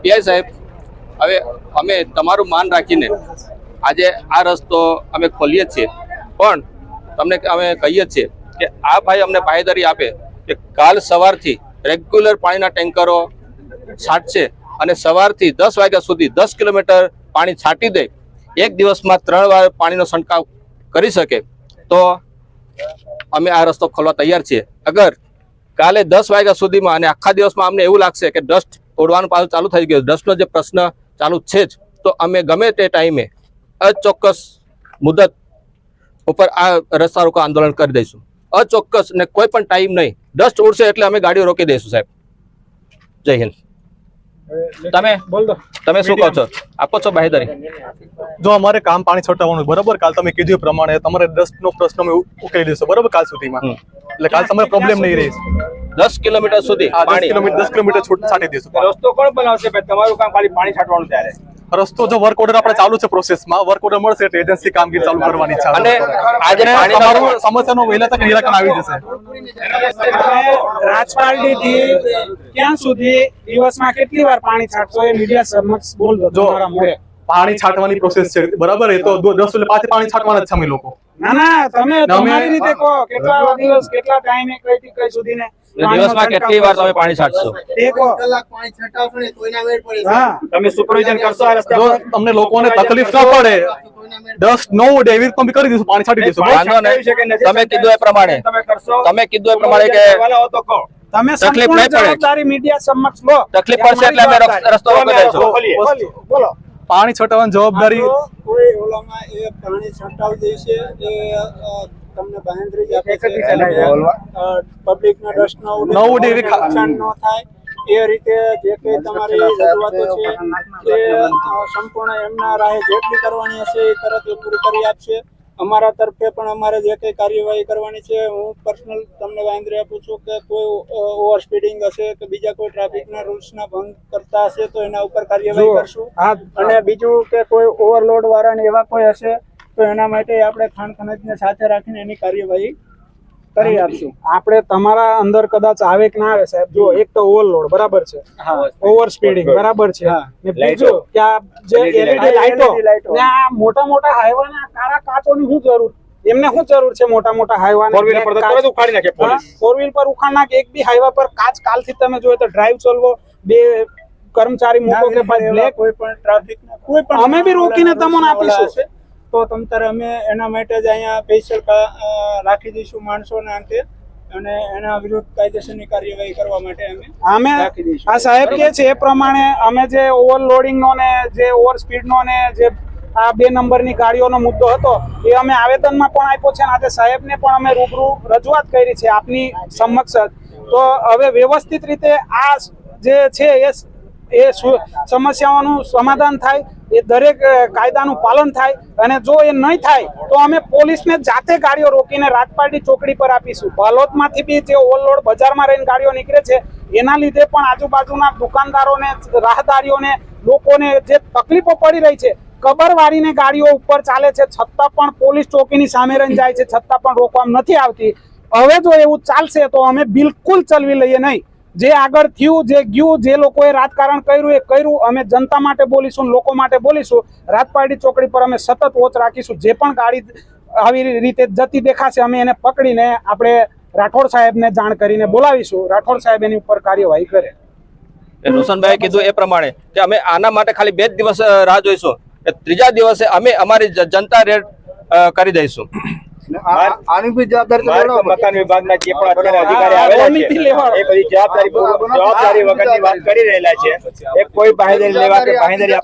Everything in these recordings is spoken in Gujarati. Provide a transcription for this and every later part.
પીઆઈ સાહેબ, હવે અમે તમારું માન રાખીને આજે આ રસ્તો અમે ખોલીએ છીએ, પણ તમને અમે કહીએ છીએ કે આ ભાઈ અમને બાંહેધરી આપે કે કાલ સવારથી રેગ્યુલર પાણીના ટેન્કરો છાંટશે અને સવારથી 10 વાગ્યા સુધી 10 કિલોમીટર પાણી છાંટી દે, એક દિવસમાં 3 વાર પાણીનો છંટકાવ કરી શકે તો અમે આ રસ્તો ખોલવા તૈયાર છીએ. અગર કાલે 10 વાગ્યા સુધીમાં અને આખા દિવસમાં અમને એવું લાગશે કે ડસ્ટ ઉડવાનું પાછું ચાલુ થઈ ગયું, ડસ્ટનો જે પ્રશ્ન ચાલુ છે જ, તો અમે ગમે તે ટાઈમે અચોક્કસ મુદત ઉપર આ રસ્તા રોકો આંદોલન કરી દઈશું. અચોક્કસ ને કોઈ પણ ટાઈમ નહીં, ડસ્ટ ઉડશે એટલે અમે ગાડીઓ રોકી દઈશું સાહેબ. જય હિન્દ. તમે શું કહો છો? આપો છો બાંહેધરી? જો અમારે કામ પાણી છોટાવવાનું બરાબર, કાલ તમે કીધું એ પ્રમાણે તમારે ડસ્ટનો પ્રશ્ન અમે ઉકેલી દઈશું બરાબર કાલ સુધીમાં, એટલે કાલ તમારે પ્રોબ્લેમ નહીં રહે. 10 કિલોમીટર સુધી 10 કિલોમીટર છાંટી દઈશું. રસ્તો કોણ બનાવશે? તમારું કામ ખાલી પાણી છાંટવાનું ત્યારે. રસ્તો જો વર્ક ઓર્ડર આપણે ચાલુ છે પ્રોસેસમાં, વર્ક ઓર્ડર મળશે એટલે એજન્સી કામગીરી ચાલુ કરવાની છે અને આજે તમારું સમસ્યાનો વહેલા તક નિરાકરણ આવી જશે. રાજપારડી થી ક્યાં સુધી દિવસમાં કેટલી વાર પાણી છાંટશો એ મીડિયા સમક્ષ બોલજો. તમારા મોઢે પાણી છાંટવાની પ્રોસેસ છે બરાબર, એ તો 10 એટલે પાછી પાણી છાંટવાના જ છે અમે લોકો. ના તમે તમારી રીતે કહો, કેટલા દિવસ કેટલા ટાઈમે કઈ સુધી ને દિવસમાં કેટલી વાર તમે પાણી છાંટશો તે કહો. તમે સુપરવિઝન કરશો આ રસ્તા જો તમને લોકોને તકલીફ ન પડે, ડસ્ટ ન ઉડે એવી રીતે અમે કરી દઈશું, પાણી છાંટી દઈશું. વાંધો નહીં. તમે કીધું એ પ્રમાણે કે તમે તકલીફ નહીં પડે. જવાબદારી મીડિયા સમક્ષ લો. તકલીફ પડશે એટલે અમે રસ્તો રોકી દઈશું. બોલો. પાણી છોટાવવાની જવાબદારી કોઈ ઓલામાં એ પાણી છંટાવી દેશે એ તમને બાંહેધરી જ આપે છે. પબ્લિકના ડસ્ટ ન ઉડે, નુકસાન ન થાય એ રીતે જે કંઈ તમારી રજૂઆતો છે એ સંપૂર્ણ એમના રાહે જેટલી કરવાની હશે એ તરત એ પૂરી કરી આપશે. અમારા તરફે પણ અમારે જે કંઈ કાર્યવાહી કરવાની છે, હું પર્સનલ તમને બાંહેધરી આપું છું કે કોઈ ઓવર સ્પીડિંગ હશે કે બીજા કોઈ ટ્રાફિકના રૂલ્સના ભંગ કરતા હશે તો એના ઉપર કાર્યવાહી કરશું. અને બીજું કે કોઈ ઓવરલોડ વાળા ને એવા કોઈ હશે તો એના માટે આપણે ખાણ ખનીજને સાથે રાખીને એની કાર્યવાહી કરી આપશું. આપણે તમારા અંદર કદાચ આવે કે ના આવે સાહેબ, જો એક તો ઓવરલોડ બરાબર છે, ઓવર સ્પીડિંગ બરાબર છે, ને બીજું કે આ જે એલઈડી લાઈટો ને આ મોટા મોટા હાઈવાના કાળા કાચોની શું જરૂર? એમને શું જરૂર છે મોટા મોટા હાઈવાના? ફોર વ્હીલર પર તો તરત ઉખાડી નાખે પોલીસ. ફોર વ્હીલ પર ઉખાડ નાખે. એક બી હાઈવા પર કાચ કાલથી તમે જોયો તો ડ્રાઈવ ચલવો, બે કર્મચારી મૂકો કે બ્લેક કોઈ પણ ટ્રાફિકના કોઈ પણ અમે બી રોકીને તમને આપીશું. તો તમ તારે અમે એના માટે જ અહીંયા સ્પેશિયલ રાખી દઈશું માણસોને અંતે, અને એના વિરુદ્ધ કાયદેસરની કાર્યવાહી કરવા માટે અમે રાખી દઈશું. આ સાહેબ કે છે એ પ્રમાણે અમે જે ઓવરલોડિંગ નો ને જે ઓવર સ્પીડ નો ને જે આ 2 નંબરની ગાડીઓનો મુદ્દો હતો એ અમે આવેદનમાં પણ આપ્યો છે, અને આજે સાહેબને પણ અમે રૂબરૂ રજૂઆત કરી છે આપની સમક્ષ. તો હવે વ્યવસ્થિત રીતે આ જે છે એ સમસ્યાઓનું સમાધાન થાય, એ દરેક કાયદાનું પાલન થાય, અને જો એ નહીં થાય તો અમે પોલીસને જાતે ગાડીઓ રોકીને રાજપારડી ચોકડી પર આપીશું. બાલોદમાંથી બી જે ઓવરલોડ બજારમાં રહીને ગાડીઓ નીકળે છે એના લીધે પણ આજુબાજુના દુકાનદારોને, રાહદારીઓને, લોકોને જે તકલીફો પડી રહી છે, કબર વાળીને ગાડીઓ ઉપર ચાલે છે છતાં પણ પોલીસ ચોકીની સામે રહીને જાય છે, છતાં પણ રોકવામાં નથી આવતી. હવે જો એવું ચાલશે તો અમે બિલકુલ ચલવી લઈએ નહીં. જે આગળ થયું, જે ગયું, જે લોકોએ રાજકારણ કર્યું એ કર્યું. અમે જનતા માટે બોલીશું, લોકો માટે બોલીશું. રાજપારડી ચોકડી પર અમે સતત વોચ રાખીશું. જે પણ ગાડી આવી રીતે જતી દેખાશે અમે એને પકડીને આપણે રાઠોડ સાહેબને જાણ કરીને બોલાવીશું. રાઠોડ સાહેબ એની ઉપર કાર્યવાહી કરે. રોશનભાઈ કીધું એ પ્રમાણે કે અમે આના માટે ખાલી 2 દિવસ રાહ જોઈશું, ત્રીજા દિવસે અમે અમારી જનતા રેડ કરી દઈશું. આની બી જવાબદારી મકાન વિભાગના જે પણ અત્યારે અધિકારી આવેલા છે એ બધી જવાબદારી વગરની વાત કરી રહેલા છે. એ કોઈ બાંહેધરી લેવા કે બાંહેધરી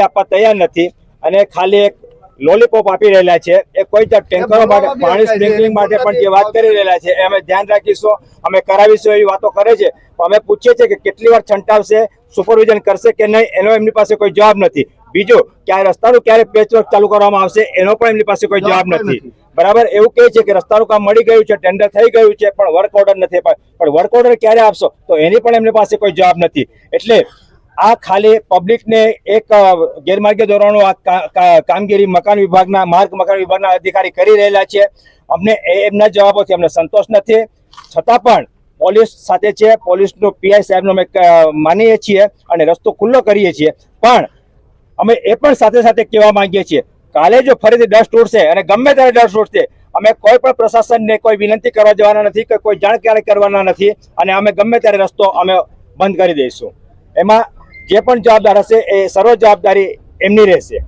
આપવા તૈયાર નથી, અને ખાલી એક લોલીપોપ આપી રહેલા છે. એ કોઈ ટેન્કરો માટે પાણી સ્પ્રિંકલિંગ માટે પણ જે વાત કરી રહેલા છે એ અમે ધ્યાન રાખીશું, અમે કરાવીશું એવી વાતો કરે છે. અમે પૂછીએ છીએ કે કેટલી વાર છંટાવશે, સુપરવિઝન કરશે કે નહીં, એનો એમની પાસે કોઈ જવાબ નથી. બીજું કે આ રસ્તાનું ક્યારે પેચવર્ક ચાલુ કરવામાં આવશે એનો પણ એમની પાસે કોઈ જવાબ નથી. બરાબર, એવું કહે છે કે રસ્તાનું કામ મળી ગયું છે, ટેન્ડર થઈ ગયું છે, પણ વર્ક ઓર્ડર નથી. પણ વર્ક ઓર્ડર ક્યારે આપશો તો એની પણ એમની પાસે કોઈ જવાબ નથી. એટલે આ ખાલી પબ્લિકને એક ગેરમાર્ગે દોરવાનું આ કામગીરી મકાન વિભાગના અધિકારી કરી રહેલા છે. અમને એમના જવાબોથી અમને સંતોષ નથી. છતાં પણ પોલીસ સાથે છે, પોલીસનો પીઆઈ સાહેબનો અમે માનીએ છીએ અને રસ્તો ખુલ્લો કરીએ છીએ, પણ અમે એ પણ સાથે સાથે કહેવા માંગીએ છીએ કાલે જો ફરીથી ડસ્ટ ઉડશે અને ગમે ત્યારે ડસ્ટ ઉડશે, અમે કોઈ પણ પ્રશાસનને કોઈ વિનંતી કરવા જવાના નથી કે કોઈ જાણકારી કરવાના નથી અને અમે ગમે ત્યારે રસ્તો અમે બંધ કરી દઈશું. એમાં જે પણ જવાબદાર હશે એ સર્વ જવાબદારી એમની રહેશે.